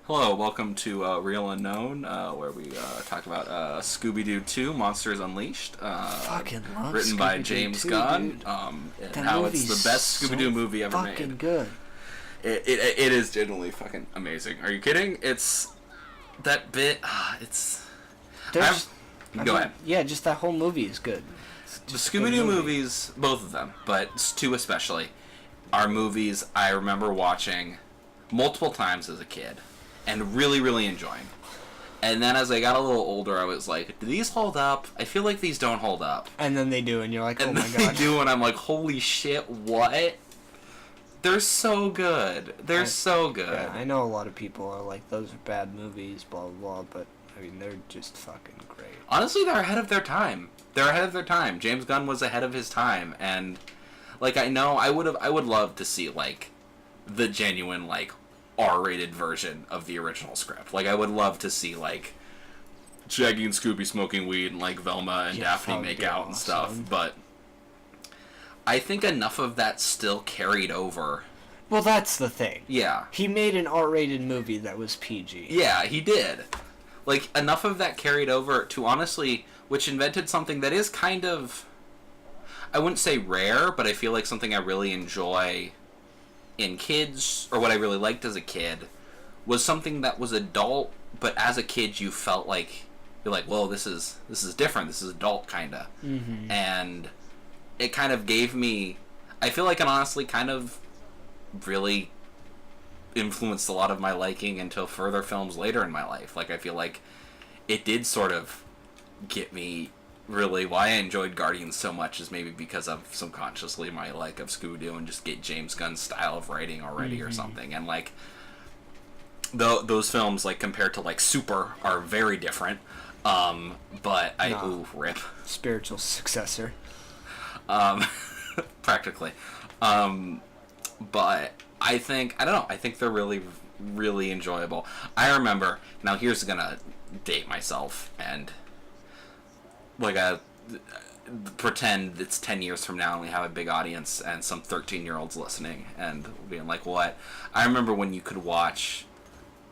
Hello, welcome to Real Unknown, where we talk about Scooby-Doo 2, Monsters Unleashed, Fucking love written by Scooby-Doo James 2, Gunn, dude. and That how it's movie's the best Scooby-Doo movie ever fucking made. good. It is genuinely fucking amazing. Are you kidding? It's that bit. Go ahead. Yeah, just that whole movie is good. The Scooby-Doo movies, both of them, but two especially, are movies I remember watching multiple times as a kid and really, really enjoying. And then as I got a little older, I was like, do these hold up? I feel like these don't hold up. And then they do, and you're like, oh And my then god. they do, and I'm like, holy shit, what? They're so good. They're so good. Yeah, I know a lot of people are like, those are bad movies, blah, blah, blah, but, I mean, they're just fucking great. Honestly, they're ahead of their time. They're ahead of their time. James Gunn was ahead of his time, and, like, I know, I would love to see, like, the genuine, like, R-rated version of the original script. Like, I would love to see, like, Shaggy and Scooby smoking weed and, like, Velma and Daphne make out and stuff. But I think enough of that still carried over. Well, that's the thing. Yeah. He made an R-rated movie that was PG. Yeah, he did. Like, enough of that carried over to, honestly, which invented something that is kind of, I wouldn't say rare, but I feel like something I really enjoy in kids, or what I really liked as a kid, was something that was adult, but as a kid you felt like, you're like, whoa, this is different, this is adult, kinda. Mm-hmm. And it kind of gave me, I feel like it honestly kind of really influenced a lot of my liking until further films later in my life. Like, I feel like it did sort of get me really, why I enjoyed Guardians so much is maybe because of subconsciously my like of Scooby-Doo and just get James Gunn's style of writing already or something. And like those films, like compared to like Super, are very different. But rip Spiritual successor. Practically. But I think they're really, really enjoyable. I remember, now here's gonna date myself and like pretend it's 10 years from now and we have a big audience and some 13-year-olds listening and being like, what? I remember when you could watch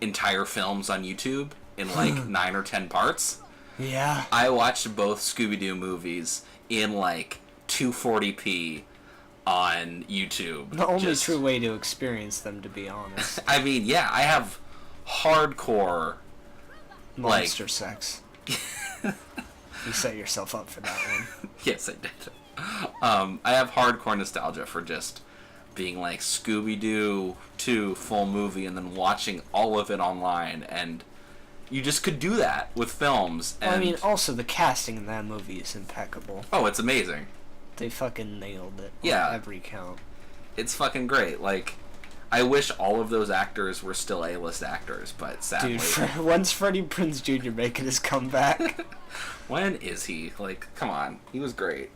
entire films on YouTube in like 9 or 10 parts. Yeah. I watched both Scooby-Doo movies in like 240p on YouTube. The only true way to experience them, to be honest. I mean, yeah, I have hardcore monster sex. You set yourself up for that one. Yes, I did. I have hardcore nostalgia for just being like Scooby-Doo 2 full movie and then watching all of it online, and you just could do that with films. And well, I mean, also the casting in that movie is impeccable. Oh, it's amazing. They fucking nailed it. Yeah. On every count. It's fucking great. Like, I wish all of those actors were still A-list actors, but sadly... Dude, when's Freddie Prinze Jr. making his comeback? When is he? Like, come on. He was great.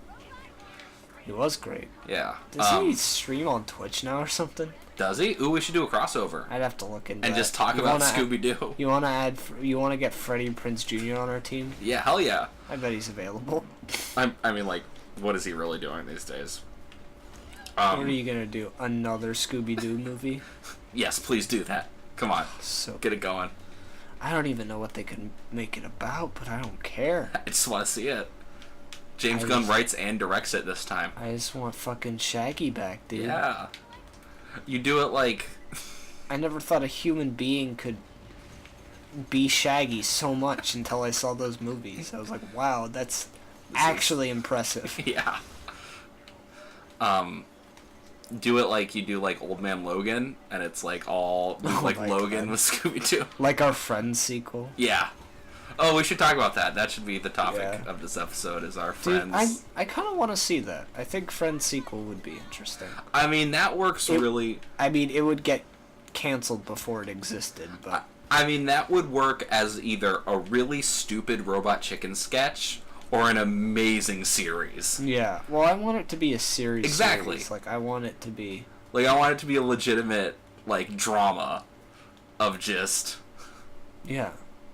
He was great. Yeah. Does he stream on Twitch now or something? Does he? Ooh, we should do a crossover. I'd have to look into and that. Just talk about Scooby-Doo. You want to get Freddie Prinze Jr. on our team? Yeah, hell yeah. I bet he's available. I mean, like, what is he really doing these days? What are you gonna do? Another Scooby-Doo movie? Yes, please do that. Come on. So get it going. I don't even know what they could make it about, but I don't care. I just want to see it. James Gunn writes and directs it this time. I just want fucking Shaggy back, dude. Yeah. You do it like... I never thought a human being could be Shaggy so much until I saw those movies. I was like, wow, that's actually impressive. Yeah. Do it like you do like Old Man Logan, and it's like all like Logan with Scooby-Doo. Like our Friends sequel. Yeah. Oh, we should talk about that. That should be the topic of this episode, is our Friends. Dude, I kind of want to see that. I think Friends sequel would be interesting. I mean, that works really... I mean, it would get canceled before it existed, but... I mean, that would work as either a really stupid Robot Chicken sketch or an amazing series. Yeah. Well, I want it to be a series. Exactly. Series. Like, I want it to be... Like, I want it to be a legitimate, like, drama of just... Yeah.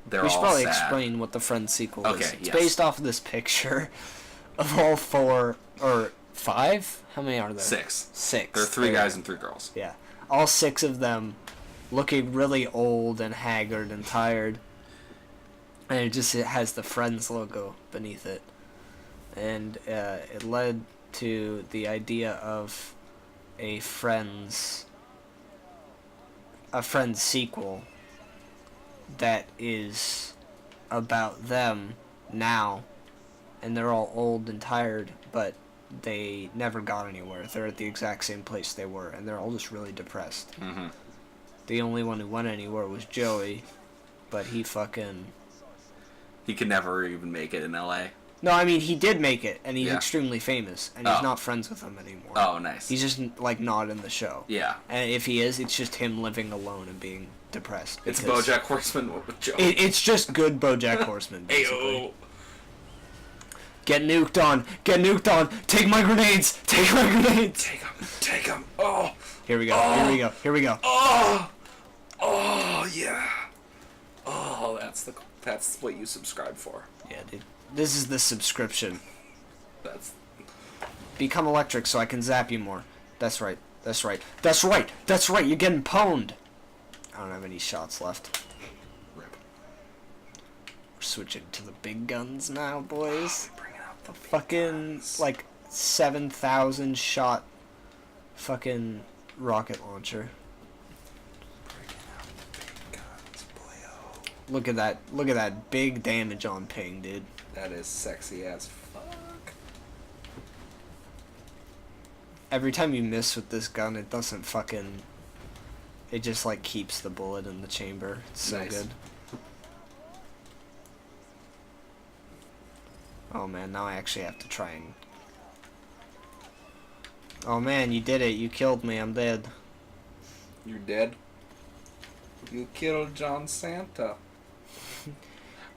They're we should all probably sad. Explain what the Friends sequel is. Okay, It's based off of this picture of all 4 or 5. How many are there? 6. 6. There are 3 guys and 3 girls. Yeah, all 6 of them looking really old and haggard and tired. And it has the Friends logo beneath it. And it led to the idea of a Friends sequel that is about them now, and they're all old and tired, but they never got anywhere. They're at the exact same place they were, and they're all just really depressed. Mm-hmm. The only one who went anywhere was Joey, but he could never even make it in L.A. No, I mean, he did make it, and he's extrememely famous, and he's Oh. not friends with them anymore. Oh, nice. He's just, like, not in the show. Yeah. And if he is, it's just him living alone and being depressed. It's BoJack Horseman with Joey. It's just good BoJack Horseman, basically. Ayo. Get nuked on! Get nuked on! Take my grenades! Take my grenades! Take him! Oh! Here we go, Oh. here we go, here we go. Oh! Oh, yeah! Oh, that's what you subscribe for. Yeah, dude. This is the subscription. That's... Become electric so I can zap you more. That's right. That's right. That's right! That's right! You're getting pwned! I don't have any shots left. Rip. We're switching to the big guns now, boys. Bringing out the big Fucking, guns. like, 7,000 shot fucking rocket launcher. Bringing out the big guns, boyo. Look at that. Look at that big damage on ping, dude. That is sexy as fuck. Every time you miss with this gun, it doesn't fucking... It just, like, keeps the bullet in the chamber. It's so Nice. good. Oh, man, now I actually have to try and... Oh, man, you did it. You killed me. I'm dead. You're dead? You killed John Santa.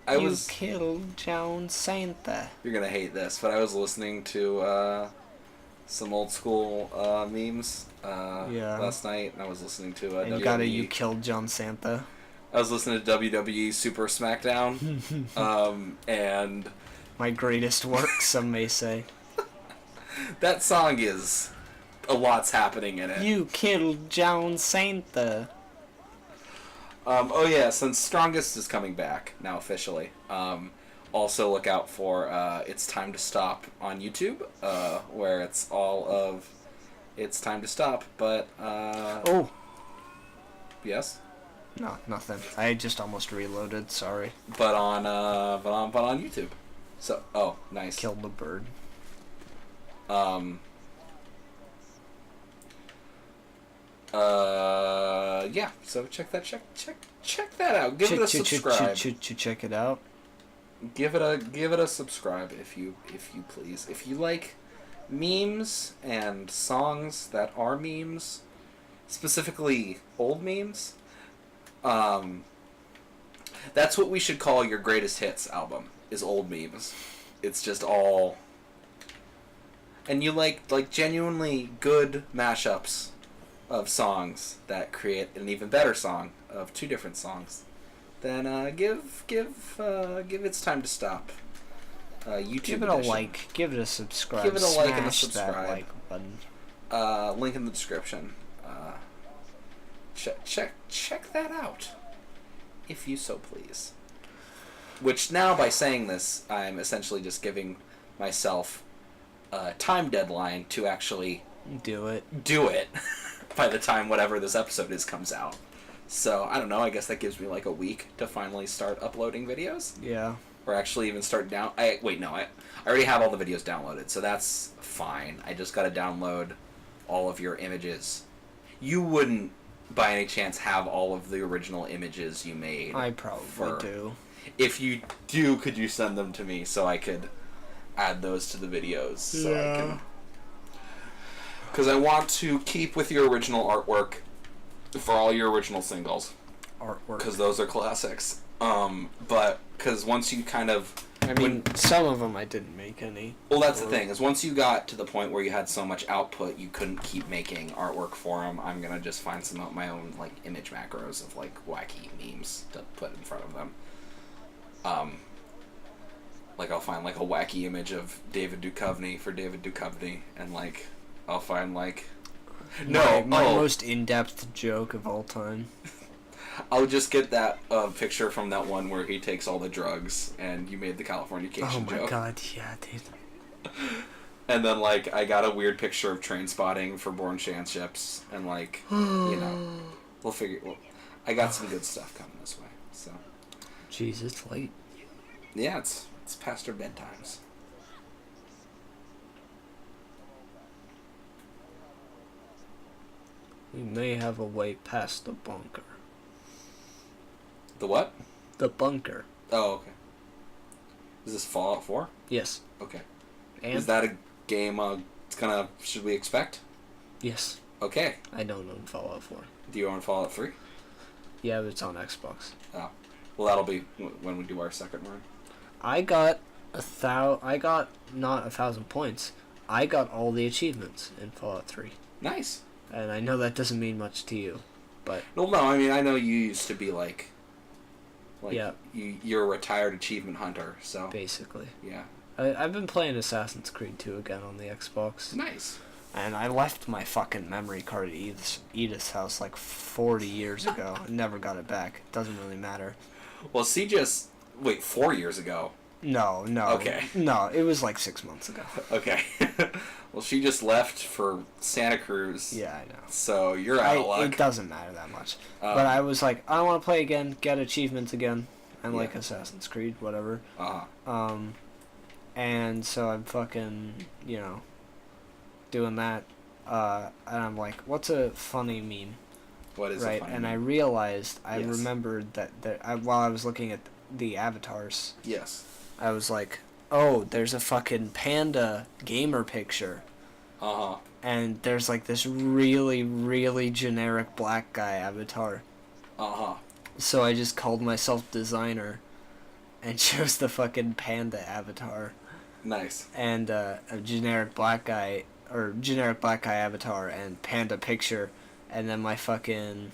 You killed John Santa. You're gonna hate this, but I was listening to some old school memes last night, and I was listening to And you WWE. got it, you killed John Santa. I was listening to WWE Super SmackDown, and My greatest work, some may say. that song is a lot's happening in it. You killed John Santa. Oh yeah, since Strongest is coming back now officially. Also look out for It's Time to Stop on YouTube, where it's all of It's Time to Stop, but Oh. yes? No, nothing. I just almost reloaded, sorry. But on YouTube. So nice. Killed the bird. Yeah, so check that out. Give it a subscribe. Check it out. Give it a subscribe if you please. If you like memes and songs that are memes, specifically old memes, that's what we should call your greatest hits album, is old memes. It's just all, and you like genuinely good mashups of songs that create an even better song of two different songs, then give It's Time to Stop YouTube Give it a edition. like. Give it a subscribe. Give it a like and a Smash subscribe. that like button. Link in the description. Check that out, if you so please. Which now, by saying this, I'm essentially just giving myself a time deadline to actually Do it. do it by the time whatever this episode is comes out. So, I don't know, I guess that gives me like a week to finally start uploading videos. Yeah. Or actually even start I already have all the videos downloaded, so that's fine. I just gotta download all of your images. You wouldn't, by any chance, have all of the original images you made. I probably do. If you do, could you send them to me so I could add those to the videos? So I can... Because I want to keep with your original artwork for all your original singles. Artwork. Because those are classics. But, because once you kind of... I mean, some of them I didn't make any. Well, that's the thing, is once you got to the point where you had so much output, you couldn't keep making artwork for them. I'm going to just find some of my own, like, image macros of, like, wacky memes to put in front of them. Like, I'll find, like, a wacky image of David Duchovny for David Duchovny, and, like, I'll find, like... My most in-depth joke of all time. I'll just get that picture from that one where he takes all the drugs and you made the Californication joke. Oh my god, yeah, dude. And then, like, I got a weird picture of Train Spotting for Born Shanships, and, like, you know, we'll figure... I got some good stuff coming this way, so... Jeez, it's late. Yeah, it's past our bedtimes. We may have a way past the bunker. The what? The bunker. Oh, okay. Is this Fallout 4? Yes. Okay. And? Is that a game it's gonna... Should we expect? Yes. Okay. I don't own Fallout 4. Do you own Fallout 3? Yeah, but it's on Xbox. Oh. Well, that'll be when we do our second run. I got not 1,000 points. I got all the achievements in Fallout 3. Nice. And I know that doesn't mean much to you, but... Well, no, I mean, I know you used to be, like yeah. You're a retired achievement hunter, so... Basically. Yeah. I've been playing Assassin's Creed 2 again on the Xbox. Nice. And I left my fucking memory card at Edith's house like 40 years ago. I never got it back. It doesn't really matter. Well, see, just... Wait, 4 years ago? No. Okay. No, it was like 6 months ago. Okay. Well, she just left for Santa Cruz. Yeah, I know. So you're out of luck. It doesn't matter that much. But I was like, I want to play again, get achievements again, and like Assassin's Creed, whatever. Uh-huh. And so I'm fucking, doing that. And I'm like, what's a funny meme? What is right? a funny And meme? I realized, I remembered that while I was looking at the avatars. Yes. I was like, oh, there's a fucking panda gamer picture. Uh-huh. And there's like this really, really generic black guy avatar. Uh-huh. So I just called myself designer and chose the fucking panda avatar. Nice. And a generic black guy avatar and panda picture. And then my fucking...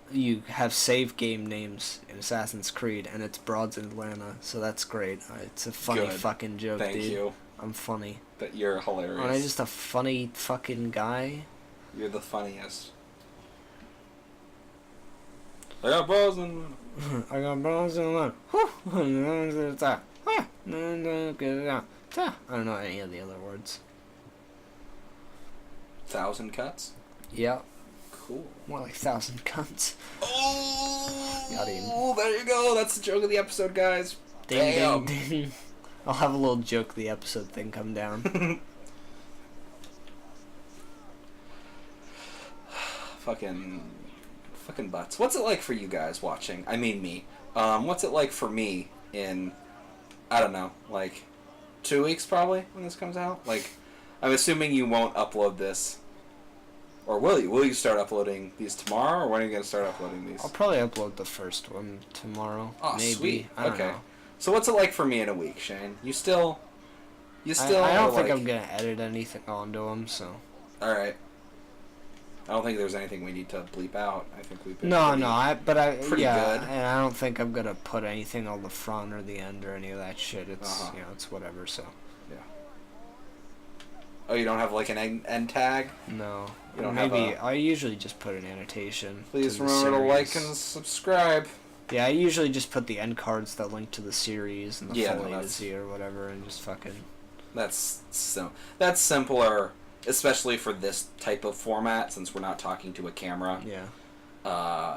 You have save game names in Assassin's Creed, and it's Broads in Atlanta, so that's great. It's a funny fucking joke, dude. Thank you. I'm funny. But you're hilarious. Aren't I just a funny fucking guy? You're the funniest. I got Broads in Atlanta. I got Broads in Atlanta. I don't know any of the other words. 1,000 cuts? Yeah. Cool. More like 1,000 cunts. Oh! Got him. There you go. That's the joke of the episode, guys. Ding, ding, ding. I'll have a little joke of the episode thing come down. Fucking butts. What's it like for you guys watching? I mean me. What's it like for me in, I don't know, like 2 weeks probably when this comes out? Like, I'm assuming you won't upload this. Or will you? Will you start uploading these tomorrow, or when are you going to start uploading these? I'll probably upload the first one tomorrow. Oh, maybe. sweet. I don't okay. know. So what's it like for me in a week, Shane? You still I don't think like... I'm going to edit anything onto them, so... Alright. I don't think there's anything we need to bleep out. I think we've been No, pretty good. And I don't think I'm going to put anything on the front or the end or any of that shit. It's, it's whatever, so... Yeah. Oh, you don't have like an end tag? No. You don't Maybe have I usually just put an annotation. Please remember to like and subscribe. Yeah, I usually just put the end cards that link to the series and the full A to that's... Z or whatever, and just fucking... That's simpler, especially for this type of format, since we're not talking to a camera. Yeah.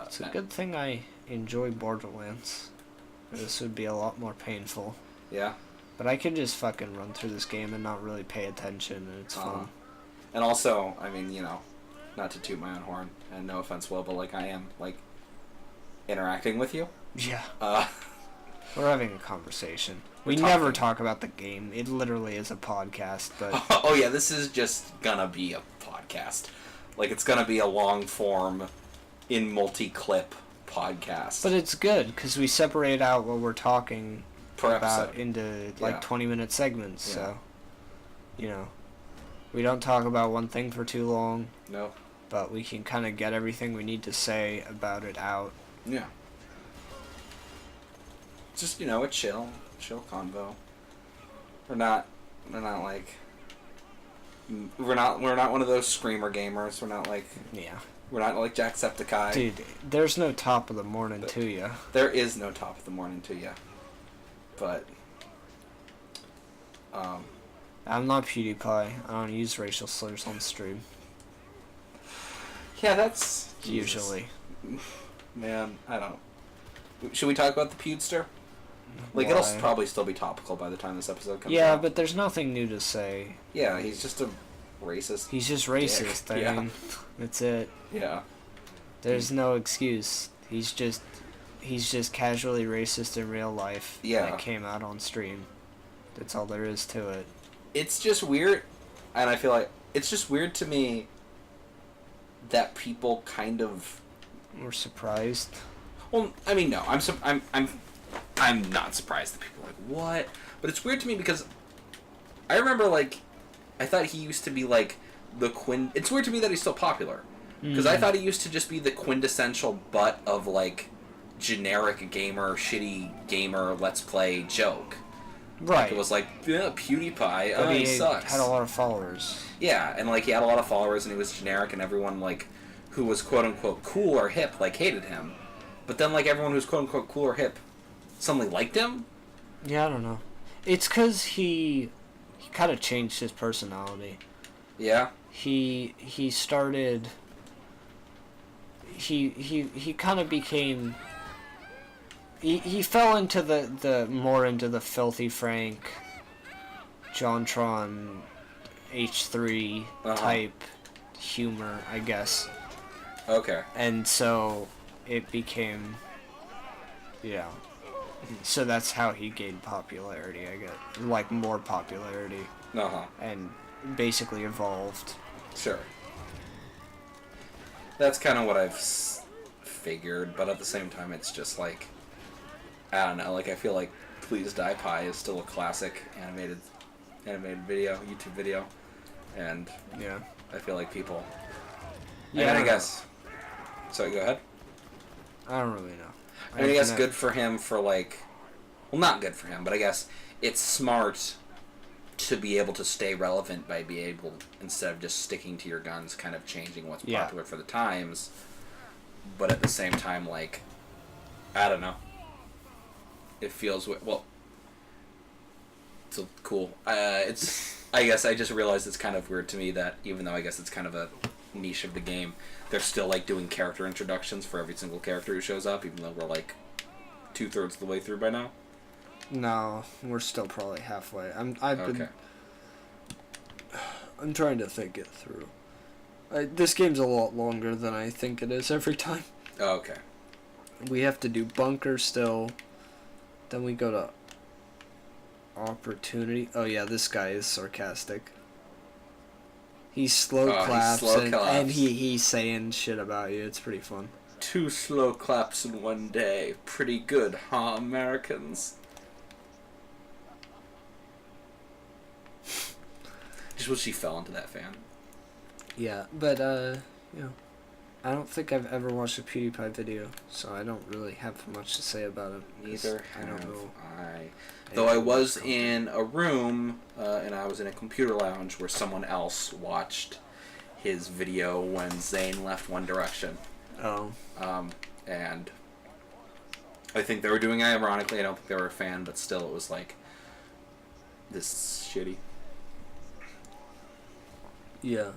It's a good thing I enjoy Borderlands. This would be a lot more painful. Yeah. But I can just fucking run through this game and not really pay attention, and it's fun. And also, I mean, not to toot my own horn, and no offense, Will, but like I am like interacting with you. Yeah. We're having a conversation. We never talk about the game. It literally is a podcast, but... Oh yeah, this is just gonna be a podcast. Like, it's gonna be a long-form, in multi-clip podcast. But it's good, because we separate out what we're talking per about episode into, like, 20-minute segments, so... We don't talk about one thing for too long. No. But we can kind of get everything we need to say about it out. Yeah. Just, a chill convo. We're not one of those screamer gamers. We're not like... Yeah. We're not like Jacksepticeye. Dude, there's no top of the morning to ya. There is no top of the morning to ya. But, I'm not PewDiePie. I don't use racial slurs on stream. yeah, that's... Usually. Man, I don't... Should we talk about the Pewdster? Like, Why? it'll probably still be topical by the time this episode comes out. Yeah, but there's nothing new to say. Yeah, he's just a racist. He's just racist. dick. I mean, that's it. Yeah. There's no excuse. He's just casually racist in real life. Yeah. That came out on stream. That's all there is to it. It's just weird, and I feel like it's just weird to me that people kind of... We're surprised. Well, I mean, no, I'm not surprised that people are like, what? But it's weird to me because I remember, like, I thought he used to be, like, it's weird to me that he's still popular. Because I thought he used to just be the quintessential butt of, like, generic gamer, shitty gamer, let's play joke. Right. Like, it was like, yeah, PewDiePie, But he he sucks. had a lot of followers. Yeah, and, like, he had a lot of followers, and he was generic, and everyone, like, who was quote-unquote cool or hip, like, hated him. But then, like, everyone who's quote-unquote cool or hip suddenly liked him? Yeah, I don't know. It's because he kind of changed his personality. Yeah? He started... He kind of became... He fell into the more into the Filthy Frank, JonTron, H3 type humor, I guess. Okay. And so it became, yeah. So that's how he gained popularity, I guess. Like, more popularity. Uh-huh. And basically evolved. Sure. That's kind of what I've figured, but at the same time, it's just like, I don't know, like, I feel like Please Die Pie is still a classic animated video, YouTube video, and Yeah. I feel like people... Yeah. I mean, I guess... Sorry, go ahead. I don't really know. I mean, I guess good for him for, like... Well, not good for him, but I guess it's smart to be able to stay relevant by being able, instead of just sticking to your guns, kind of changing what's popular for the times. But at the same time, like, I don't know. It feels, well, it's cool. I guess I just realized it's kind of weird to me that even though I guess it's kind of a niche of the game, they're still, like, doing character introductions for every single character who shows up, even though we're, like, 2/3 of the way through by now. No, we're still probably halfway. I'm trying to think it through. This game's a lot longer than I think it is every time. Oh, okay. We have to do Bunker still. Then we go to Opportunity. Oh yeah, this guy is sarcastic. He slow claps, and he's saying shit about you. It's pretty fun. 2 slow claps in one day. Pretty good, huh, Americans? Just wish she fell into that fan. Yeah, but you know, I don't think I've ever watched a PewDiePie video, so I don't really have much to say about him. Neither I don't know. Though I was in a room, and I was in a computer lounge where someone else watched his video when Zayn left One Direction. Oh. And I think they were doing it ironically. I don't think they were a fan, but still, it was like, this is shitty. Yeah.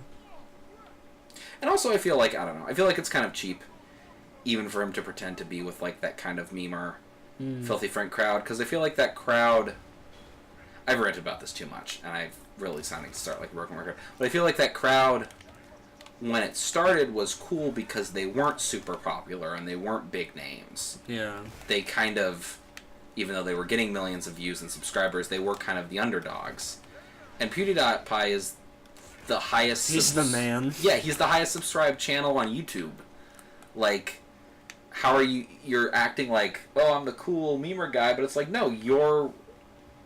And also, I feel like, I don't know, I feel like it's kind of cheap, even for him to pretend to be with, like, that kind of memer, Filthy Frank crowd, because I feel like that crowd, I've ranted about this too much, and I've really sounding to start like a broken record, but I feel like that crowd, when it started, was cool because they weren't super popular, and they weren't big names. Yeah. They kind of, even though they were getting millions of views and subscribers, they were kind of the underdogs. And PewDiePie is the highest... He's the man. Yeah, he's the highest subscribed channel on YouTube. Like, how are you... You're acting like, oh, I'm the cool memer guy, but it's like, no, you're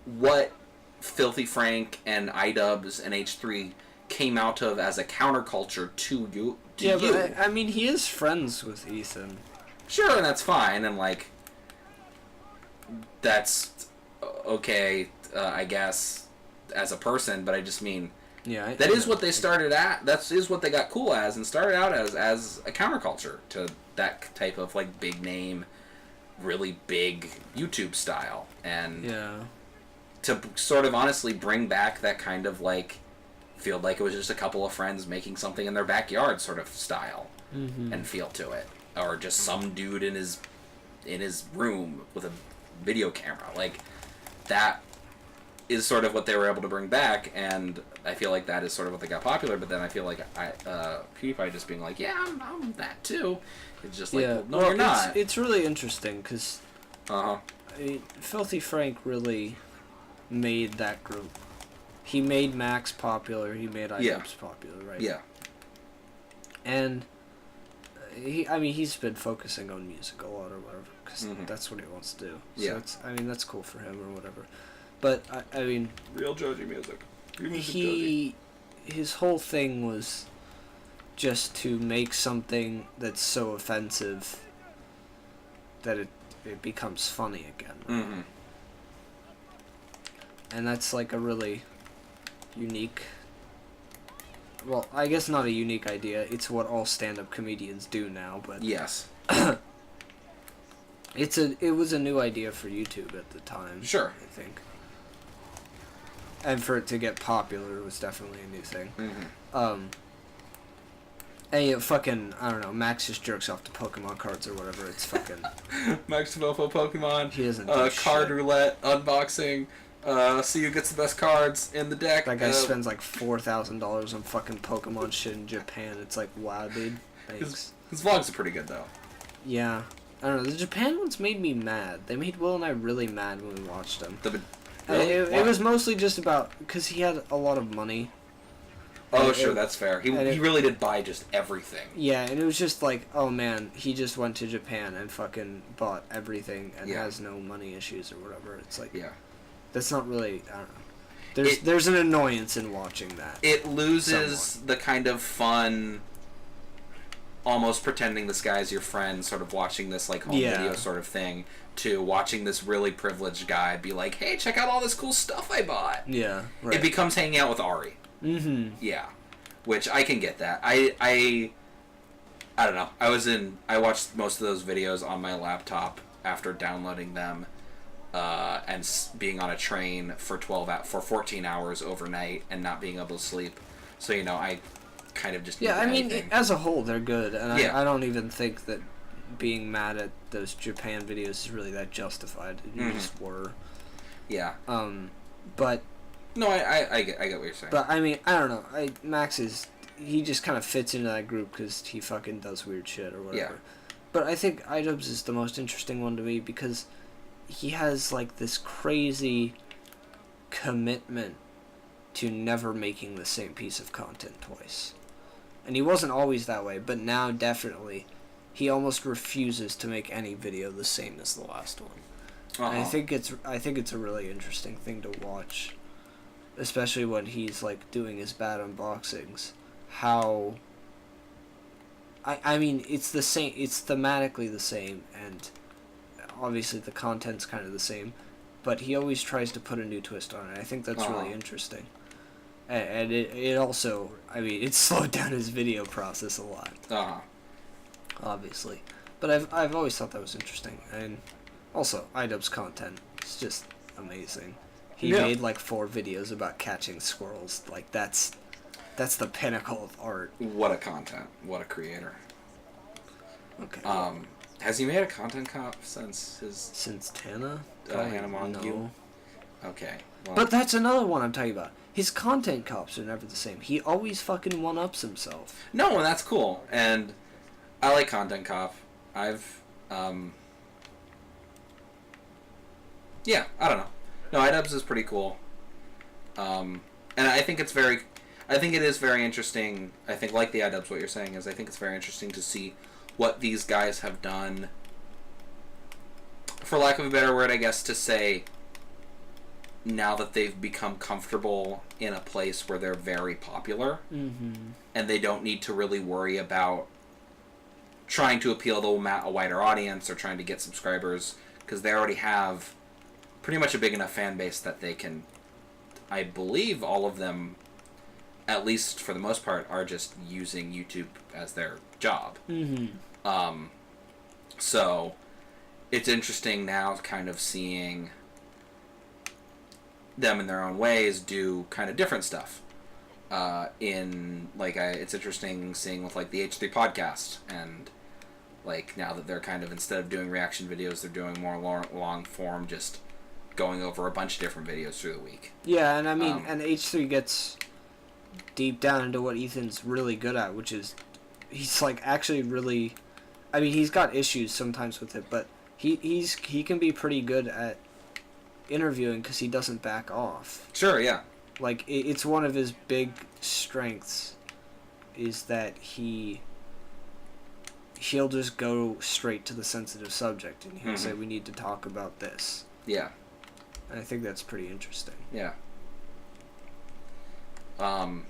what Filthy Frank and iDubbbz and H3 came out of as a counterculture to you. But I mean, he is friends with Ethan. Sure, and that's fine, and, like, that's okay, I guess, as a person, but I just mean... Yeah, that is what they started at. That is what they got cool as, and started out as a counterculture to that type of like big name, really big YouTube style, and to sort of honestly bring back that kind of like feel like it was just a couple of friends making something in their backyard sort of style and feel to it, or just some dude in his room with a video camera. Like that is sort of what they were able to bring back, and I feel like that is sort of what they got popular. But then I feel like PewDiePie just being like, yeah, I'm that too. It's just like, well, no, you're not. It's really interesting because Filthy Frank really made that group. He made Max popular. He made iDubbbz popular, right? Yeah. And he's been focusing on music a lot or whatever because that's what he wants to do. So that's cool for him or whatever. But I mean, real Joji music. His whole thing was just to make something that's so offensive that it becomes funny again. Mm-hmm. And that's like a really unique. Well, I guess not a unique idea. It's what all stand-up comedians do now, but yes. It was a new idea for YouTube at the time. Sure. I think. And for it to get popular was definitely a new thing. Mm-hmm. I don't know, Max just jerks off to Pokemon cards or whatever. It's fucking... Max Mofo Pokemon. He doesn't do card shit. roulette, unboxing, see who gets the best cards in the deck. That guy spends like $4,000 on fucking Pokemon shit in Japan. It's like, wow, dude. Thanks. His vlogs are pretty good, though. Yeah. I don't know, the Japan ones made me mad. They made Will and I really mad when we watched them. Really? It was mostly just about... Because he had a lot of money. Oh, sure, that's fair. He really did buy just everything. Yeah, and it was just like, oh man, he just went to Japan and fucking bought everything and has no money issues or whatever. It's like... Yeah. That's not really... I don't know. There's an annoyance in watching that. It loses the kind of fun... almost pretending this guy's your friend, sort of watching this like home video sort of thing, to watching this really privileged guy be like, hey, check out all this cool stuff I bought. Yeah, right. It becomes hanging out with Ari. Mm-hmm. Yeah. Which I can get that. I don't know. I watched most of those videos on my laptop after downloading them and being on a train for 14 hours overnight and not being able to sleep. So, I kind of just I mean, as a whole, they're good, and I don't even think that being mad at those Japan videos is really that justified. You just were. Yeah. But. No, I get what you're saying. But I mean, I don't know. Max he just kind of fits into that group because he fucking does weird shit or whatever. Yeah. But I think iDubbbz is the most interesting one to me because he has like this crazy commitment to never making the same piece of content twice. And he wasn't always that way, but now definitely he almost refuses to make any video the same as the last one. And I think it's a really interesting thing to watch, especially when he's like doing his bad unboxings. How I mean, it's the same, it's thematically the same, and obviously the content's kind of the same, but he always tries to put a new twist on it. I think that's really interesting. And it also, I mean, it slowed down his video process a lot. Obviously. But I've always thought that was interesting. And also, iDubbbz content is just amazing. He made like 4 videos about catching squirrels. Like, that's the pinnacle of art. What a content. What a creator. Okay. Has he made a content cop since his... Since Tana? Hannah Montague? No. Okay. Well, but that's another one I'm talking about. His content cops are never the same. He always fucking one-ups himself. No, and that's cool. And I like Content Cop. I've, yeah, I don't know. No, iDubbbz is pretty cool. And I think it is very interesting. I think, like the iDubbbz, what you're saying is, I think it's very interesting to see what these guys have done, for lack of a better word, I guess, to say, now that they've become comfortable in a place where they're very popular, and they don't need to really worry about trying to appeal to a wider audience or trying to get subscribers, because they already have pretty much a big enough fan base that they can, I believe all of them at least for the most part, are just using YouTube as their job. Mm-hmm. So it's interesting now kind of seeing them in their own ways do kind of different stuff. It's interesting seeing with like the H3 podcast, and like now that they're kind of, instead of doing reaction videos, they're doing more long form, just going over a bunch of different videos through the week. Yeah, and I mean, and H3 gets deep down into what Ethan's really good at, which is he's like actually really, I mean, he's got issues sometimes with it, but he can be pretty good at interviewing because he doesn't back off. Sure, yeah. Like, it's one of his big strengths is that he'll just go straight to the sensitive subject, and he'll say, we need to talk about this. Yeah. And I think that's pretty interesting. Yeah. The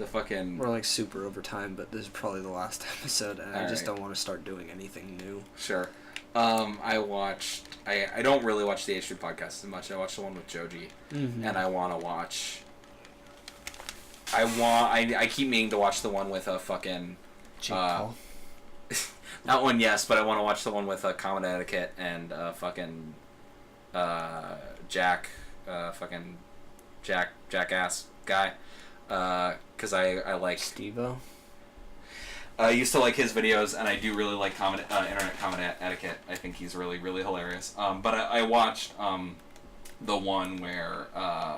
fucking... We're like super over time, but this is probably the last episode, and I just don't want to start doing anything new. Sure. I don't really watch the H3 podcast as much. I watched the one with Joji, and I want to watch... I keep meaning to watch the one with a fucking... Jake Paul. That one, yes, but I want to watch the one with Common Etiquette and fucking jackass guy. Because I like... Steve-O? I used to like his videos, and I do really like internet common etiquette. I think he's really, really hilarious. But I watched the one where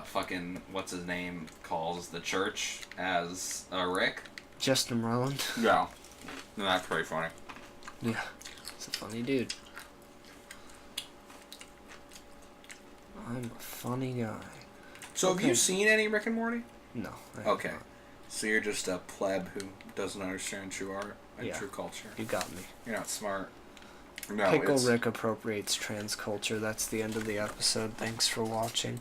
fucking what's his name calls the church as Rick. Justin Roiland. Yeah, and that's pretty funny. Yeah, he's a funny dude. I'm a funny guy. So have you seen any Rick and Morty? No. Okay. So you're just a pleb who doesn't understand true art and true culture. You got me. You're not smart. No, Pickle Rick appropriates trans culture. That's the end of the episode. Thanks for watching.